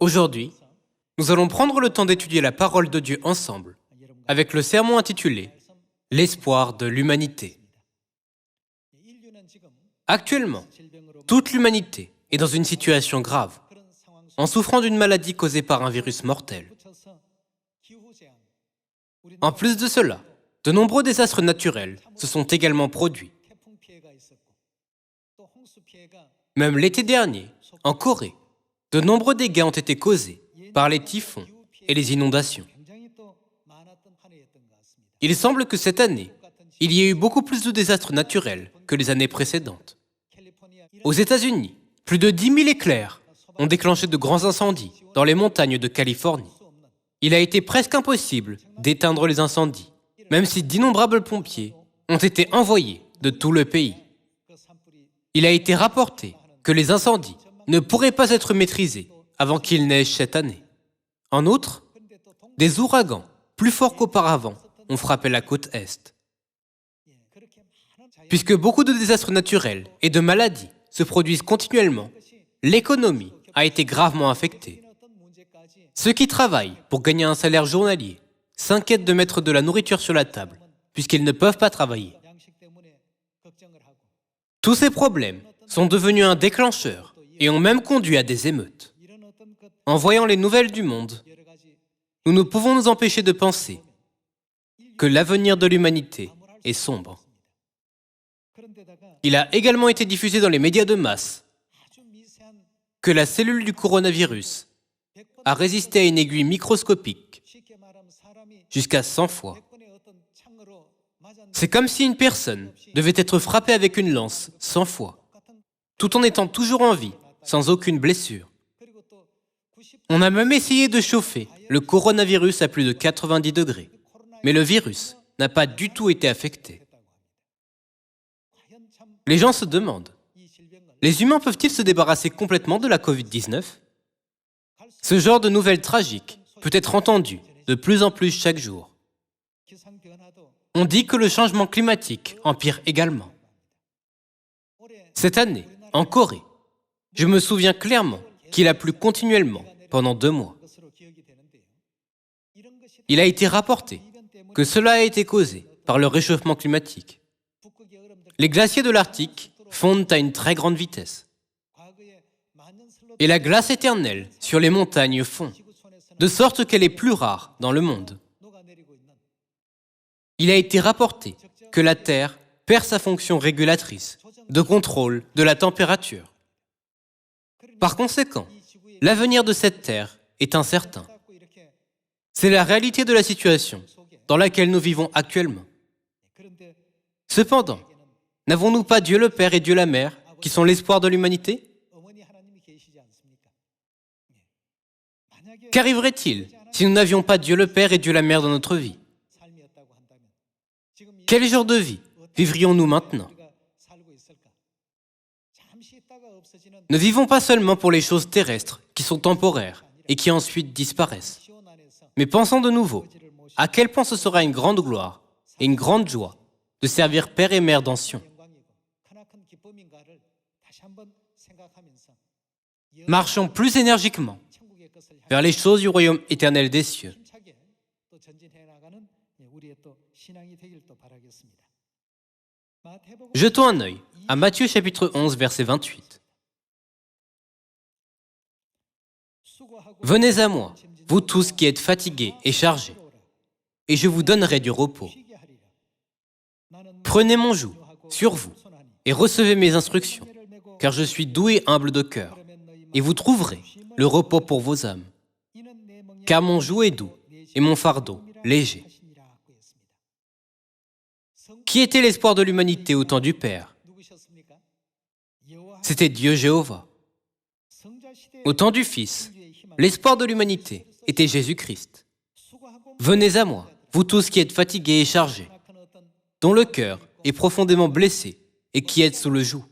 Aujourd'hui, nous allons prendre le temps d'étudier la parole de Dieu ensemble, avec le sermon intitulé « L'espoir de l'humanité ». Actuellement, toute l'humanité est dans une situation grave, en souffrant d'une maladie causée par un virus mortel. En plus de cela, de nombreux désastres naturels se sont également produits. Même l'été dernier, en Corée, de nombreux dégâts ont été causés par les typhons et les inondations. Il semble que cette année, il y ait eu beaucoup plus de désastres naturels que les années précédentes. Aux États-Unis, plus de 10 000 éclairs ont déclenché de grands incendies dans les montagnes de Californie. Il a été presque impossible d'éteindre les incendies, même si d'innombrables pompiers ont été envoyés de tout le pays. Il a été rapporté que les incendies ne pourraient pas être maîtrisés avant qu'il neige cette année. En outre, des ouragans plus forts qu'auparavant ont frappé la côte Est. Puisque beaucoup de désastres naturels et de maladies se produisent continuellement, l'économie a été gravement affectée. Ceux qui travaillent pour gagner un salaire journalier s'inquiètent de mettre de la nourriture sur la table, puisqu'ils ne peuvent pas travailler. Tous ces problèmes sont devenus un déclencheur et ont même conduit à des émeutes. En voyant les nouvelles du monde, nous ne pouvons nous empêcher de penser que l'avenir de l'humanité est sombre. Il a également été diffusé dans les médias de masse que la cellule du coronavirus a résisté à une aiguille microscopique jusqu'à 100 fois. C'est comme si une personne devait être frappée avec une lance 100 fois, tout en étant toujours en vie, sans aucune blessure. On a même essayé de chauffer le coronavirus à plus de 90 degrés, mais le virus n'a pas du tout été affecté. Les gens se demandent, les humains peuvent-ils se débarrasser complètement de la Covid-19 ? Ce genre de nouvelles tragiques peut être entendu de plus en plus chaque jour. On dit que le changement climatique empire également. Cette année, en Corée, je me souviens clairement qu'il a plu continuellement pendant 2 mois. Il a été rapporté que cela a été causé par le réchauffement climatique. Les glaciers de l'Arctique fondent à une très grande vitesse. Et la glace éternelle sur les montagnes fond, de sorte qu'elle est plus rare dans le monde. Il a été rapporté que la Terre perd sa fonction régulatrice de contrôle de la température. Par conséquent, l'avenir de cette Terre est incertain. C'est la réalité de la situation dans laquelle nous vivons actuellement. Cependant, n'avons-nous pas Dieu le Père et Dieu la Mère qui sont l'espoir de l'humanité ? Qu'arriverait-il si nous n'avions pas Dieu le Père et Dieu la Mère dans notre vie ? Quel genre de vie vivrions-nous maintenant ? Ne vivons pas seulement pour les choses terrestres qui sont temporaires et qui ensuite disparaissent, mais pensons de nouveau à quel point ce sera une grande gloire et une grande joie de servir Père et Mère dans Sion. Marchons plus énergiquement vers les choses du royaume éternel des cieux. Jetons un œil à Matthieu chapitre 11, verset 28. Venez à moi, vous tous qui êtes fatigués et chargés, et je vous donnerai du repos. Prenez mon joug sur vous et recevez mes instructions, car je suis doux et humble de cœur, et vous trouverez le repos pour vos âmes. Car mon joug est doux et mon fardeau léger. Qui était l'espoir de l'humanité au temps du Père ? C'était Dieu Jéhovah. Au temps du Fils, l'espoir de l'humanité était Jésus-Christ. Venez à moi, vous tous qui êtes fatigués et chargés, dont le cœur est profondément blessé et qui êtes sous le joug.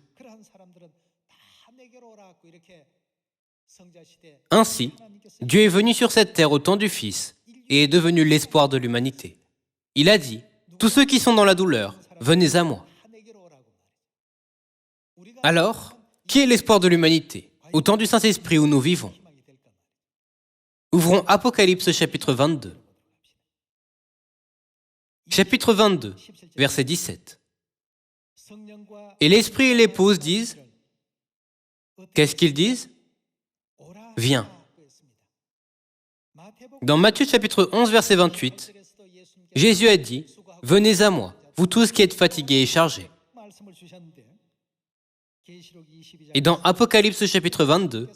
Ainsi, Dieu est venu sur cette terre au temps du Fils et est devenu l'espoir de l'humanité. Il a dit, « Tous ceux qui sont dans la douleur, venez à moi. » Alors, qui est l'espoir de l'humanité au temps du Saint-Esprit où nous vivons ? Ouvrons Apocalypse chapitre 22. Chapitre 22, verset 17. Et l'Esprit et l'épouse disent, qu'est-ce qu'ils disent? Viens. Dans Matthieu chapitre 11, verset 28, Jésus a dit, venez à moi, vous tous qui êtes fatigués et chargés. Et dans Apocalypse chapitre 22,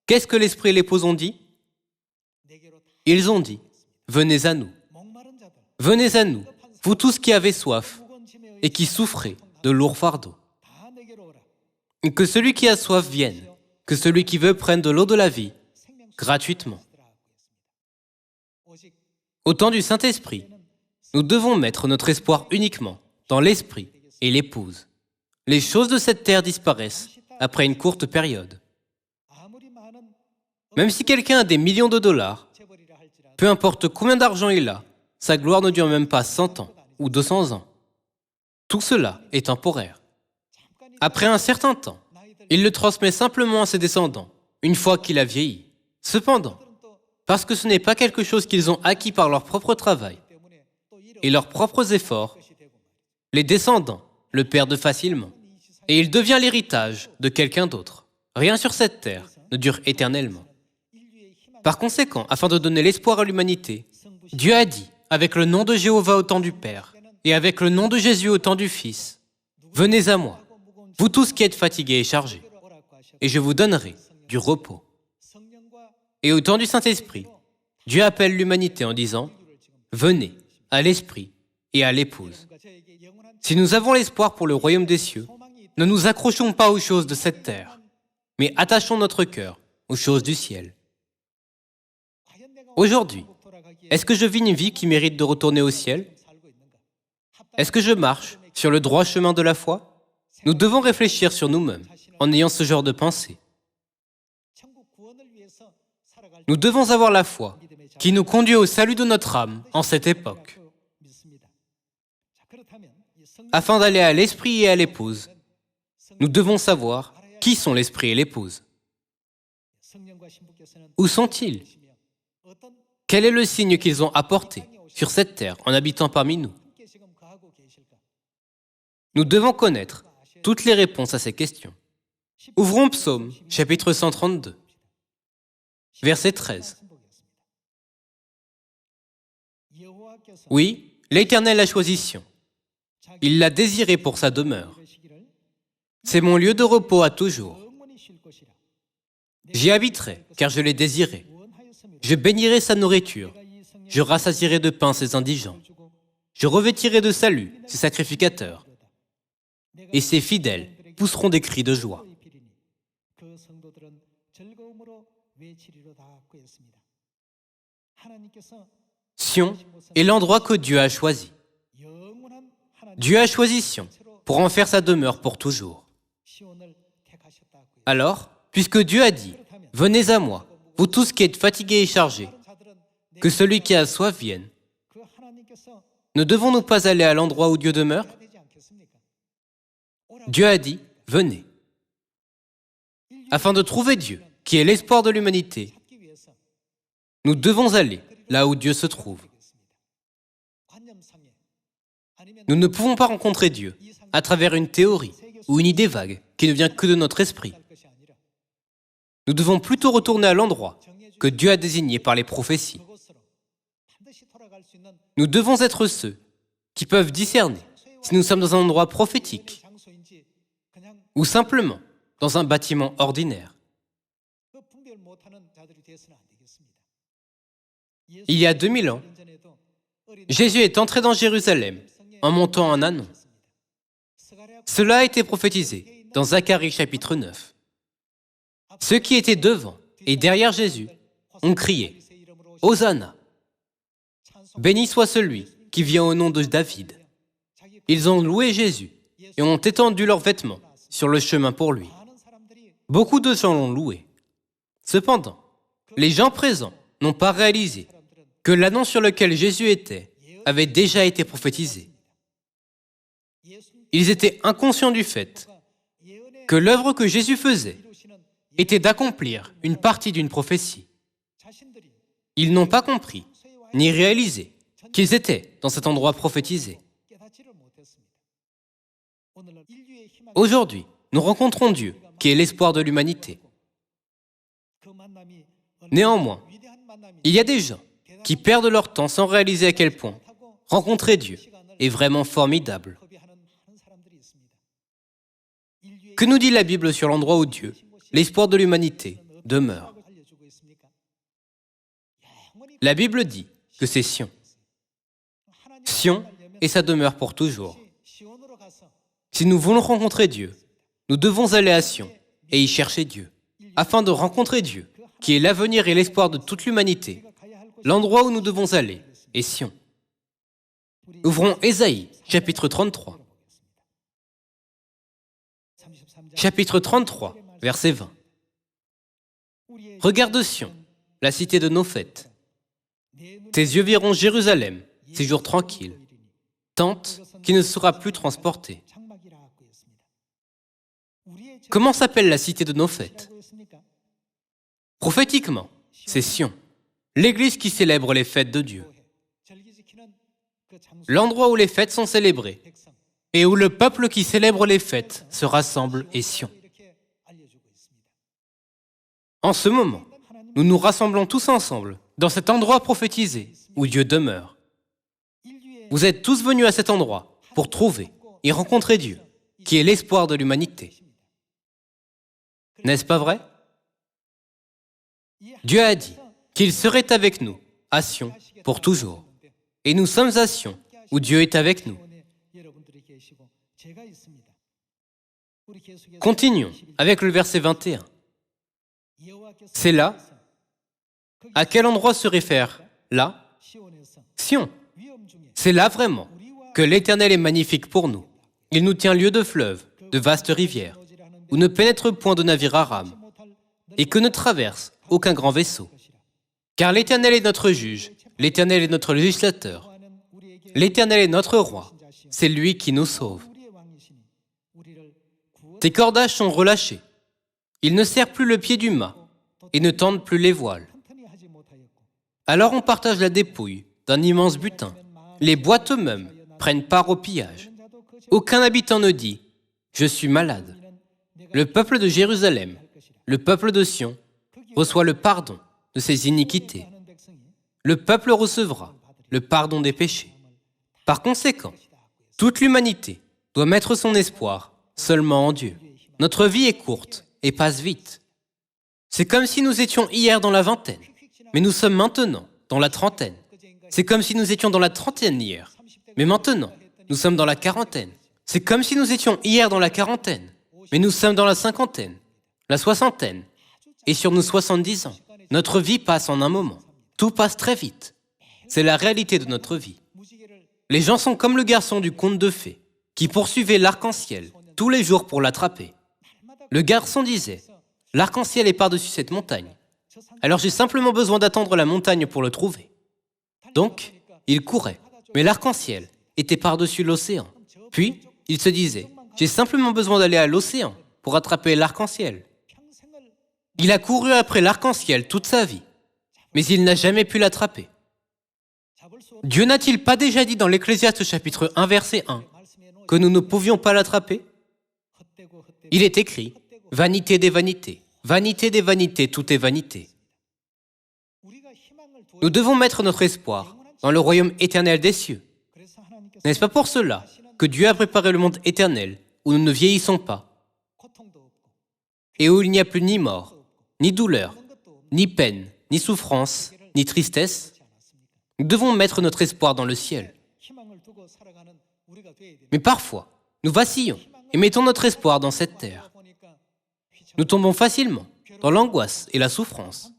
qu'est-ce que l'Esprit et l'épouse ont dit? Ils ont dit, venez à nous. Venez à nous, vous tous qui avez soif et qui souffrez de lourds fardeaux. Et que celui qui a soif vienne, que celui qui veut prenne de l'eau de la vie gratuitement. Au temps du Saint-Esprit, nous devons mettre notre espoir uniquement dans l'Esprit et l'épouse. Les choses de cette terre disparaissent après une courte période. Même si quelqu'un a des millions de dollars, peu importe combien d'argent il a, sa gloire ne dure même pas 100 ans ou 200 ans. Tout cela est temporaire. Après un certain temps, il le transmet simplement à ses descendants, une fois qu'il a vieilli. Cependant, parce que ce n'est pas quelque chose qu'ils ont acquis par leur propre travail et leurs propres efforts, les descendants le perdent facilement et il devient l'héritage de quelqu'un d'autre. Rien sur cette terre ne dure éternellement. Par conséquent, afin de donner l'espoir à l'humanité, Dieu a dit, avec le nom de Jéhovah au temps du Père et avec le nom de Jésus au temps du Fils, venez à moi, vous tous qui êtes fatigués et chargés, et je vous donnerai du repos. Et au temps du Saint-Esprit, Dieu appelle l'humanité en disant, venez à l'Esprit et à l'épouse. Si nous avons l'espoir pour le royaume des cieux, ne nous accrochons pas aux choses de cette terre, mais attachons notre cœur aux choses du ciel. Aujourd'hui, est-ce que je vis une vie qui mérite de retourner au ciel? Est-ce que je marche sur le droit chemin de la foi? Nous devons réfléchir sur nous-mêmes en ayant ce genre de pensée. Nous devons avoir la foi qui nous conduit au salut de notre âme en cette époque. Afin d'aller à l'Esprit et à l'épouse, nous devons savoir qui sont l'Esprit et l'épouse. Où sont-ils? Quel est le signe qu'ils ont apporté sur cette terre en habitant parmi nous? Nous devons connaître toutes les réponses à ces questions. Ouvrons Psaume, chapitre 132, verset 13. Oui, l'Éternel a choisi Sion. Il l'a désiré pour sa demeure. C'est mon lieu de repos à toujours. J'y habiterai, car je l'ai désiré. Je bénirai sa nourriture. Je rassasierai de pain ses indigents. Je revêtirai de salut ses sacrificateurs. Et ses fidèles pousseront des cris de joie. Sion est l'endroit que Dieu a choisi. Dieu a choisi Sion pour en faire sa demeure pour toujours. Alors, puisque Dieu a dit, « Venez à moi, vous tous qui êtes fatigués et chargés, que celui qui a soif vienne », ne devons-nous pas aller à l'endroit où Dieu demeure? Dieu a dit, « Venez ». Afin de trouver Dieu, qui est l'espoir de l'humanité, nous devons aller là où Dieu se trouve. Nous ne pouvons pas rencontrer Dieu à travers une théorie ou une idée vague qui ne vient que de notre esprit. Nous devons plutôt retourner à l'endroit que Dieu a désigné par les prophéties. Nous devons être ceux qui peuvent discerner si nous sommes dans un endroit prophétique ou simplement dans un bâtiment ordinaire. Il y a 2000 ans, Jésus est entré dans Jérusalem en montant un ânon. Cela a été prophétisé dans Zacharie chapitre 9. Ceux qui étaient devant et derrière Jésus ont crié « Hosanna ! Béni soit celui qui vient au nom de David !» Ils ont loué Jésus et ont étendu leurs vêtements sur le chemin pour lui. Beaucoup de gens l'ont loué. Cependant, les gens présents n'ont pas réalisé que l'annonce sur lequel Jésus était avait déjà été prophétisé. Ils étaient inconscients du fait que l'œuvre que Jésus faisait était d'accomplir une partie d'une prophétie. Ils n'ont pas compris, ni réalisé, qu'ils étaient dans cet endroit prophétisé. Aujourd'hui, nous rencontrons Dieu, qui est l'espoir de l'humanité. Néanmoins, il y a des gens qui perdent leur temps sans réaliser à quel point rencontrer Dieu est vraiment formidable. Que nous dit la Bible sur l'endroit où Dieu, l'espoir de l'humanité, demeure? La Bible dit que c'est Sion. Sion est sa demeure pour toujours. Si nous voulons rencontrer Dieu, nous devons aller à Sion et y chercher Dieu. Afin de rencontrer Dieu, qui est l'avenir et l'espoir de toute l'humanité, l'endroit où nous devons aller est Sion. Ouvrons Ésaïe, chapitre 33. Chapitre 33, verset 20. Regarde Sion, la cité de nos fêtes. Tes yeux verront Jérusalem, séjour tranquille, tente qui ne sera plus transportée. Comment s'appelle la cité de nos fêtes? Prophétiquement, c'est Sion, l'église qui célèbre les fêtes de Dieu. L'endroit où les fêtes sont célébrées et où le peuple qui célèbre les fêtes se rassemble est Sion. En ce moment, nous nous rassemblons tous ensemble dans cet endroit prophétisé où Dieu demeure. Vous êtes tous venus à cet endroit pour trouver et rencontrer Dieu, qui est l'espoir de l'humanité. N'est-ce pas vrai? Dieu a dit qu'il serait avec nous, à Sion, pour toujours. Et nous sommes à Sion, où Dieu est avec nous. Continuons avec le verset 21. C'est là. À quel endroit se réfère là? Sion. C'est là vraiment que l'Éternel est magnifique pour nous. Il nous tient lieu de fleuves, de vastes rivières, où ne pénètre point de navire à rame, et que ne traverse aucun grand vaisseau. Car l'Éternel est notre juge, l'Éternel est notre législateur, l'Éternel est notre roi, c'est lui qui nous sauve. Tes cordages sont relâchés, ils ne serrent plus le pied du mât, et ne tendent plus les voiles. Alors on partage la dépouille d'un immense butin. Les boîtes eux-mêmes prennent part au pillage. Aucun habitant ne dit « Je suis malade ». Le peuple de Jérusalem, le peuple de Sion, reçoit le pardon de ses iniquités. Le peuple recevra le pardon des péchés. Par conséquent, toute l'humanité doit mettre son espoir seulement en Dieu. Notre vie est courte et passe vite. C'est comme si nous étions hier dans la vingtaine, mais nous sommes maintenant dans la trentaine. C'est comme si nous étions dans la trentaine hier, mais maintenant, nous sommes dans la quarantaine. C'est comme si nous étions hier dans la quarantaine, mais nous sommes dans la cinquantaine, la soixantaine, et sur nos 70 ans. Notre vie passe en un moment. Tout passe très vite. C'est la réalité de notre vie. Les gens sont comme le garçon du conte de fées, qui poursuivait l'arc-en-ciel tous les jours pour l'attraper. Le garçon disait « L'arc-en-ciel est par-dessus cette montagne. Alors j'ai simplement besoin d'attendre la montagne pour le trouver. » Donc, il courait, mais l'arc-en-ciel était par-dessus l'océan. Puis, il se disait « J'ai simplement besoin d'aller à l'océan pour attraper l'arc-en-ciel. » Il a couru après l'arc-en-ciel toute sa vie, mais il n'a jamais pu l'attraper. Dieu n'a-t-il pas déjà dit dans l'Ecclésiaste chapitre 1, verset 1, que nous ne pouvions pas l'attraper? Il est écrit « Vanité des vanités, tout est vanité. » Nous devons mettre notre espoir dans le royaume éternel des cieux. N'est-ce pas pour cela que Dieu a préparé le monde éternel où nous ne vieillissons pas et où il n'y a plus ni mort, ni douleur, ni peine, ni souffrance, ni tristesse? Nous devons mettre notre espoir dans le ciel. Mais parfois, nous vacillons et mettons notre espoir dans cette terre. Nous tombons facilement dans l'angoisse et la souffrance.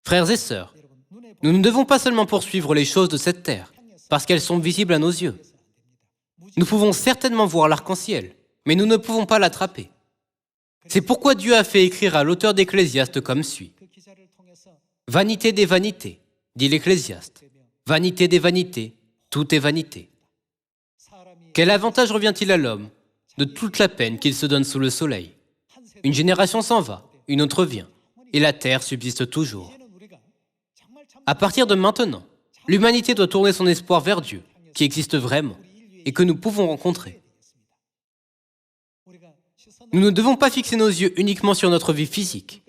Frères et sœurs, nous ne devons pas seulement poursuivre les choses de cette terre, parce qu'elles sont visibles à nos yeux. Nous pouvons certainement voir l'arc-en-ciel, mais nous ne pouvons pas l'attraper. C'est pourquoi Dieu a fait écrire à l'auteur d'Ecclésiaste comme suit. « Vanité des vanités, dit l'Ecclésiaste. Vanité des vanités, tout est vanité. Quel avantage revient-il à l'homme de toute la peine qu'il se donne sous le soleil? Une génération s'en va, une autre vient, et la terre subsiste toujours. » À partir de maintenant, l'humanité doit tourner son espoir vers Dieu, qui existe vraiment, et que nous pouvons rencontrer. Nous ne devons pas fixer nos yeux uniquement sur notre vie physique,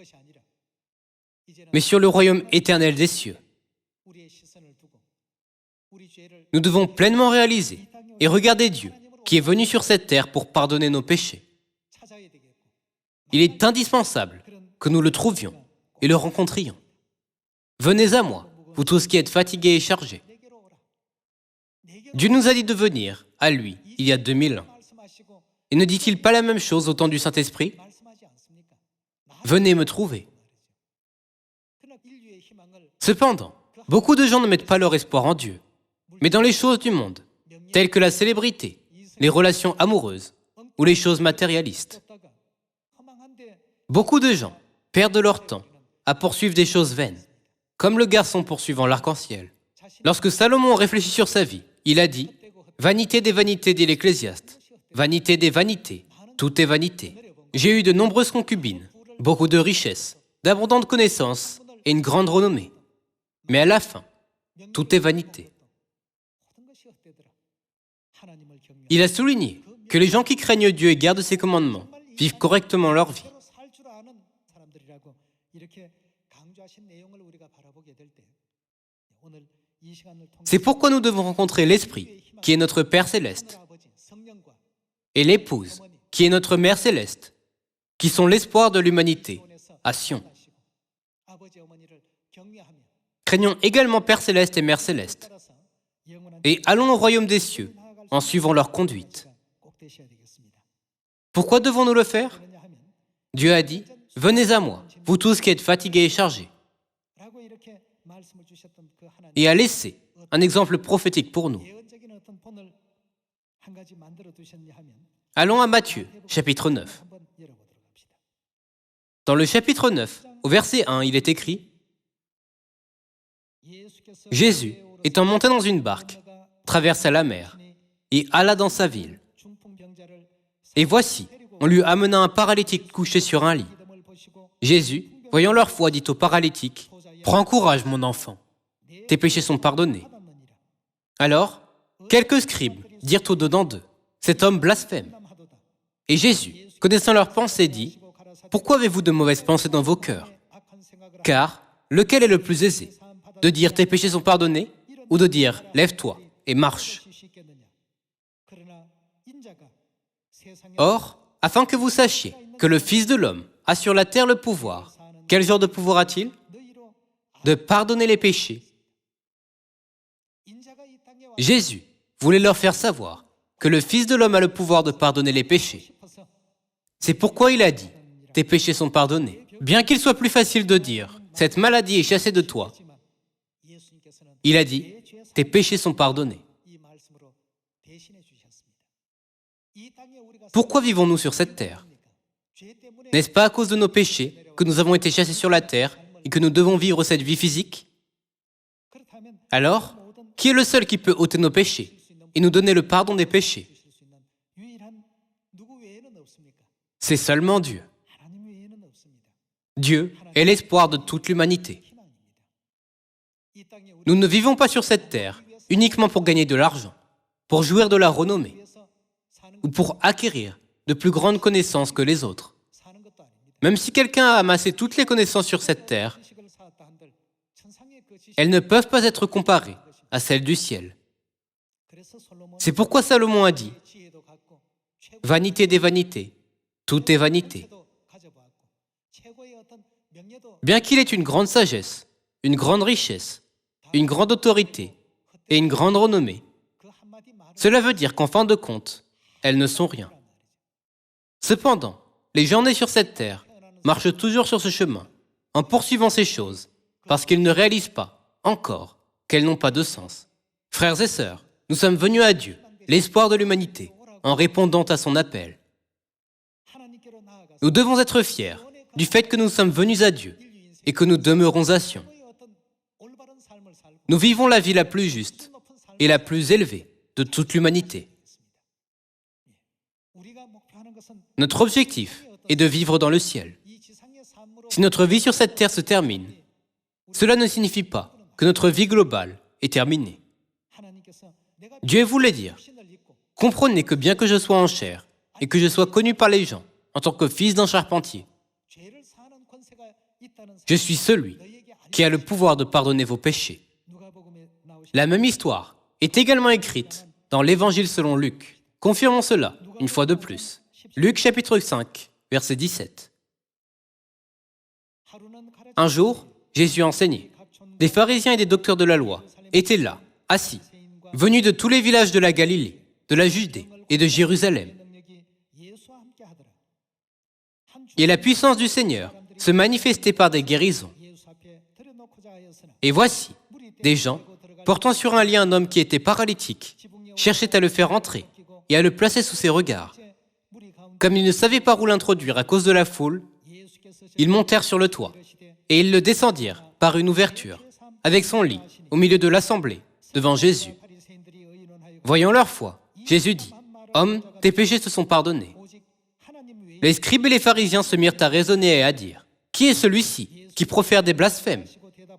mais sur le royaume éternel des cieux. Nous devons pleinement réaliser et regarder Dieu, qui est venu sur cette terre pour pardonner nos péchés. Il est indispensable que nous le trouvions et le rencontrions. Venez à moi, vous tous qui êtes fatigués et chargés. Dieu nous a dit de venir à lui il y a 2000 ans. Et ne dit-il pas la même chose au temps du Saint-Esprit? Venez me trouver. Cependant, beaucoup de gens ne mettent pas leur espoir en Dieu, mais dans les choses du monde, telles que la célébrité, les relations amoureuses ou les choses matérialistes. Beaucoup de gens perdent leur temps à poursuivre des choses vaines, comme le garçon poursuivant l'arc-en-ciel. Lorsque Salomon réfléchit sur sa vie, il a dit « Vanité des vanités, dit l'Ecclésiaste. Vanité des vanités, tout est vanité. J'ai eu de nombreuses concubines, beaucoup de richesses, d'abondantes connaissances et une grande renommée. Mais à la fin, tout est vanité. » Il a souligné que les gens qui craignent Dieu et gardent ses commandements vivent correctement leur vie. C'est pourquoi nous devons rencontrer l'Esprit, qui est notre Père céleste, et l'épouse, qui est notre Mère céleste, qui sont l'espoir de l'humanité, à Sion. Craignons également Père céleste et Mère céleste, et allons au royaume des cieux en suivant leur conduite. Pourquoi devons-nous le faire? Dieu a dit « Venez à moi, vous tous qui êtes fatigués et chargés. » Et a laissé un exemple prophétique pour nous. Allons à Matthieu, chapitre 9. Dans le chapitre 9, au verset 1, il est écrit « Jésus, étant monté dans une barque, traversa la mer et alla dans sa ville. Et voici, on lui amena un paralytique couché sur un lit. Jésus, voyant leur foi, dit au paralytique, « Prends courage, mon enfant, tes péchés sont pardonnés. » Alors, quelques scribes dirent au-dedans d'eux, « Cet homme blasphème. » Et Jésus, connaissant leurs pensées, dit, « Pourquoi avez-vous de mauvaises pensées dans vos cœurs? Car lequel est le plus aisé, de dire tes péchés sont pardonnés ou de dire lève-toi et marche? Or, afin que vous sachiez que le Fils de l'homme a sur la terre le pouvoir, quel genre de pouvoir a-t-il? De pardonner les péchés. » Jésus voulait leur faire savoir que le Fils de l'homme a le pouvoir de pardonner les péchés. C'est pourquoi il a dit « Tes péchés sont pardonnés ». Bien qu'il soit plus facile de dire « Cette maladie est chassée de toi », il a dit « Tes péchés sont pardonnés ». Pourquoi vivons-nous sur cette terre? N'est-ce pas à cause de nos péchés que nous avons été chassés sur la terre et que nous devons vivre cette vie physique? Alors, qui est le seul qui peut ôter nos péchés et nous donner le pardon des péchés? C'est seulement Dieu. Dieu est l'espoir de toute l'humanité. Nous ne vivons pas sur cette terre uniquement pour gagner de l'argent, pour jouir de la renommée, ou pour acquérir de plus grandes connaissances que les autres. Même si quelqu'un a amassé toutes les connaissances sur cette terre, elles ne peuvent pas être comparées à celles du ciel. C'est pourquoi Salomon a dit « Vanité des vanités, tout est vanité. » Bien qu'il ait une grande sagesse, une grande richesse, une grande autorité et une grande renommée, cela veut dire qu'en fin de compte, elles ne sont rien. Cependant, les gens nés sur cette terre marchent toujours sur ce chemin, en poursuivant ces choses, parce qu'ils ne réalisent pas, encore, qu'elles n'ont pas de sens. Frères et sœurs, nous sommes venus à Dieu, l'espoir de l'humanité, en répondant à son appel. Nous devons être fiers du fait que nous sommes venus à Dieu et que nous demeurons à Sion. Nous vivons la vie la plus juste et la plus élevée de toute l'humanité. Notre objectif est de vivre dans le ciel. Si notre vie sur cette terre se termine, cela ne signifie pas que notre vie globale est terminée. Dieu voulait dire, comprenez que bien que je sois en chair et que je sois connu par les gens en tant que fils d'un charpentier, je suis celui qui a le pouvoir de pardonner vos péchés. La même histoire est également écrite dans l'Évangile selon Luc. Confirmons cela une fois de plus. Luc chapitre 5, verset 17. Un jour, Jésus enseignait. Des pharisiens et des docteurs de la loi étaient là, assis, venus de tous les villages de la Galilée, de la Judée et de Jérusalem. Et la puissance du Seigneur se manifestait par des guérisons. Et voici, des gens, portant sur un lit un homme qui était paralytique, cherchaient à le faire entrer et à le placer sous ses regards. Comme ils ne savaient pas où l'introduire à cause de la foule, ils montèrent sur le toit et ils le descendirent par une ouverture, avec son lit, au milieu de l'assemblée, devant Jésus. Voyant leur foi, Jésus dit, « Homme, tes péchés te sont pardonnés. » Les scribes et les pharisiens se mirent à raisonner et à dire, « Qui est celui-ci qui profère des blasphèmes?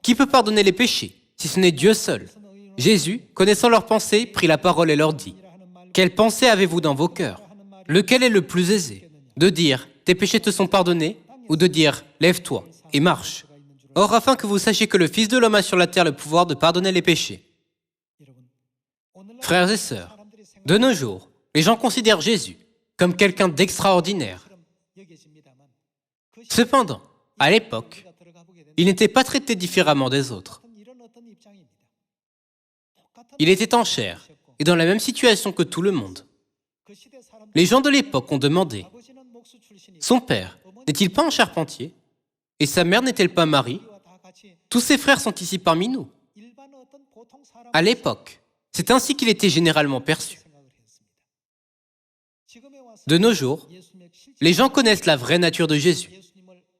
Qui peut pardonner les péchés, si ce n'est Dieu seul ?» Jésus, connaissant leurs pensées, prit la parole et leur dit, « Quelle pensée avez-vous dans vos cœurs? Lequel est le plus aisé? De dire, tes péchés te sont pardonnés, ou de dire, lève-toi et marche? Or, afin que vous sachiez que le Fils de l'homme a sur la terre le pouvoir de pardonner les péchés. » Frères et sœurs, de nos jours, les gens considèrent Jésus comme quelqu'un d'extraordinaire. Cependant, à l'époque, il n'était pas traité différemment des autres. Il était en chair et dans la même situation que tout le monde. Les gens de l'époque ont demandé, « Son père n'est-il pas un charpentier? Et sa mère n'est-elle pas Marie? Tous ses frères sont ici parmi nous. » À l'époque, c'est ainsi qu'il était généralement perçu. De nos jours, les gens connaissent la vraie nature de Jésus.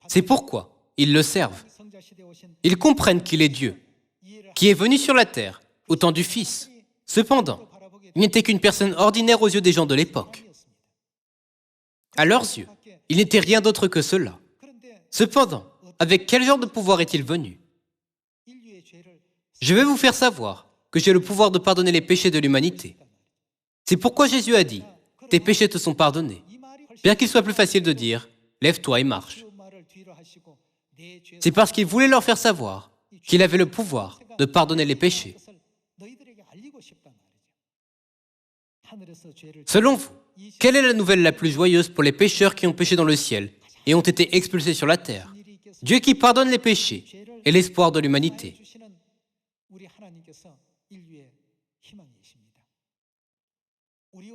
C'est pourquoi ils le servent. Ils comprennent qu'il est Dieu, qui est venu sur la terre au temps du Fils. Cependant, il n'était qu'une personne ordinaire aux yeux des gens de l'époque. À leurs yeux, il n'était rien d'autre que cela. Cependant, avec quel genre de pouvoir est-il venu? Je vais vous faire savoir que j'ai le pouvoir de pardonner les péchés de l'humanité. C'est pourquoi Jésus a dit, « Tes péchés te sont pardonnés », bien qu'il soit plus facile de dire, « Lève-toi et marche ». C'est parce qu'il voulait leur faire savoir qu'il avait le pouvoir de pardonner les péchés. Selon vous, quelle est la nouvelle la plus joyeuse pour les pécheurs qui ont péché dans le ciel et ont été expulsés sur la terre? Dieu qui pardonne les péchés est l'espoir de l'humanité.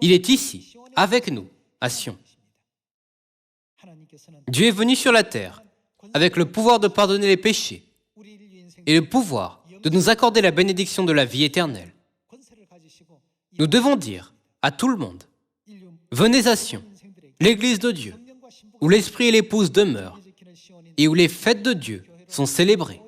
Il est ici, avec nous, à Sion. Dieu est venu sur la terre avec le pouvoir de pardonner les péchés et le pouvoir de nous accorder la bénédiction de la vie éternelle. Nous devons dire à tout le monde, venez à Sion, l'église de Dieu, où l'Esprit et l'épouse demeurent et où les fêtes de Dieu sont célébrées.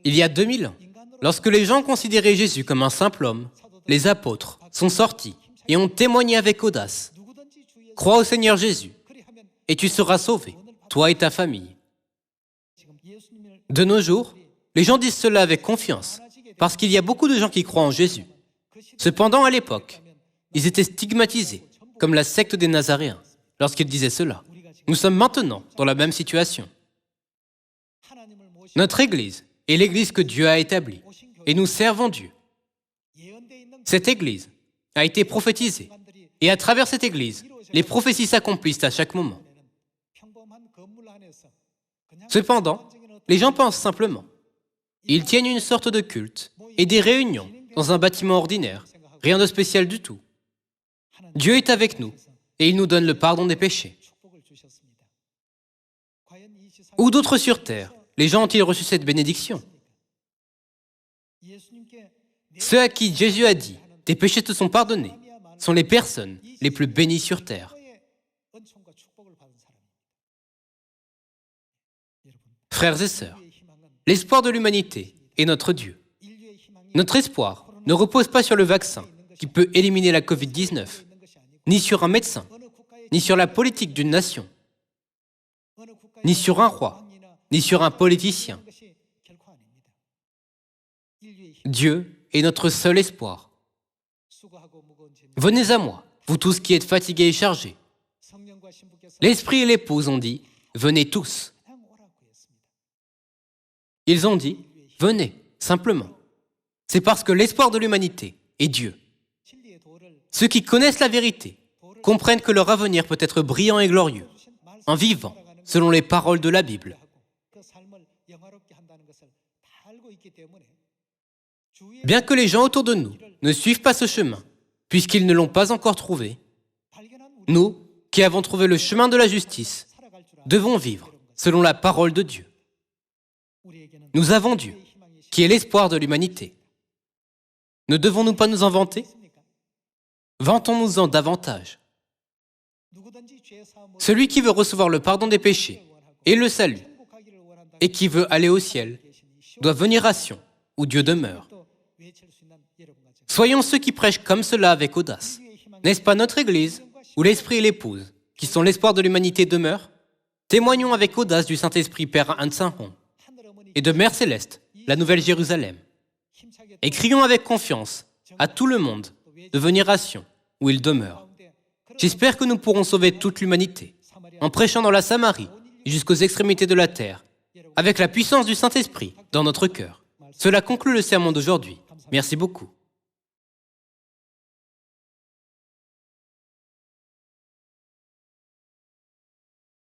Il y a 2000 ans, lorsque les gens considéraient Jésus comme un simple homme, les apôtres sont sortis et ont témoigné avec audace. Crois au Seigneur Jésus et tu seras sauvé, toi et ta famille. De nos jours, les gens disent cela avec confiance parce qu'il y a beaucoup de gens qui croient en Jésus. Cependant, à l'époque, ils étaient stigmatisés comme la secte des Nazaréens lorsqu'ils disaient cela. Nous sommes maintenant dans la même situation. Notre Église est l'Église que Dieu a établie et nous servons Dieu. Cette Église a été prophétisée et à travers cette Église, les prophéties s'accomplissent à chaque moment. Cependant, les gens pensent simplement. Ils tiennent une sorte de culte et des réunions dans un bâtiment ordinaire, rien de spécial du tout. Dieu est avec nous et il nous donne le pardon des péchés. Où d'autres sur terre, les gens ont-ils reçu cette bénédiction? Ceux à qui Jésus a dit « Tes péchés te sont pardonnés » sont les personnes les plus bénies sur terre. Frères et sœurs, l'espoir de l'humanité est notre Dieu. Notre espoir ne repose pas sur le vaccin qui peut éliminer la COVID-19, ni sur un médecin, ni sur la politique d'une nation, ni sur un roi, ni sur un politicien. Dieu est notre seul espoir. Venez à moi, vous tous qui êtes fatigués et chargés. L'Esprit et l'épouse ont dit, venez tous. Ils ont dit, venez, simplement. C'est parce que l'espoir de l'humanité est Dieu. Ceux qui connaissent la vérité comprennent que leur avenir peut être brillant et glorieux en vivant selon les paroles de la Bible. Bien que les gens autour de nous ne suivent pas ce chemin, puisqu'ils ne l'ont pas encore trouvé, nous, qui avons trouvé le chemin de la justice, devons vivre selon la parole de Dieu. Nous avons Dieu, qui est l'espoir de l'humanité. Ne devons-nous pas nous en vanter? Vantons-nous-en davantage. Celui qui veut recevoir le pardon des péchés et le salut, et qui veut aller au ciel, doit venir à Sion, où Dieu demeure. Soyons ceux qui prêchent comme cela avec audace. N'est-ce pas notre Église, où l'Esprit et l'Épouse, qui sont l'espoir de l'humanité, demeurent? Témoignons avec audace du Saint-Esprit Père An Sang-hong et de Mère Céleste, la Nouvelle Jérusalem. Et crions avec confiance à tout le monde de venir à Sion, où il demeure. J'espère que nous pourrons sauver toute l'humanité en prêchant dans la Samarie jusqu'aux extrémités de la terre, avec la puissance du Saint-Esprit dans notre cœur. Cela conclut le sermon d'aujourd'hui. Merci beaucoup.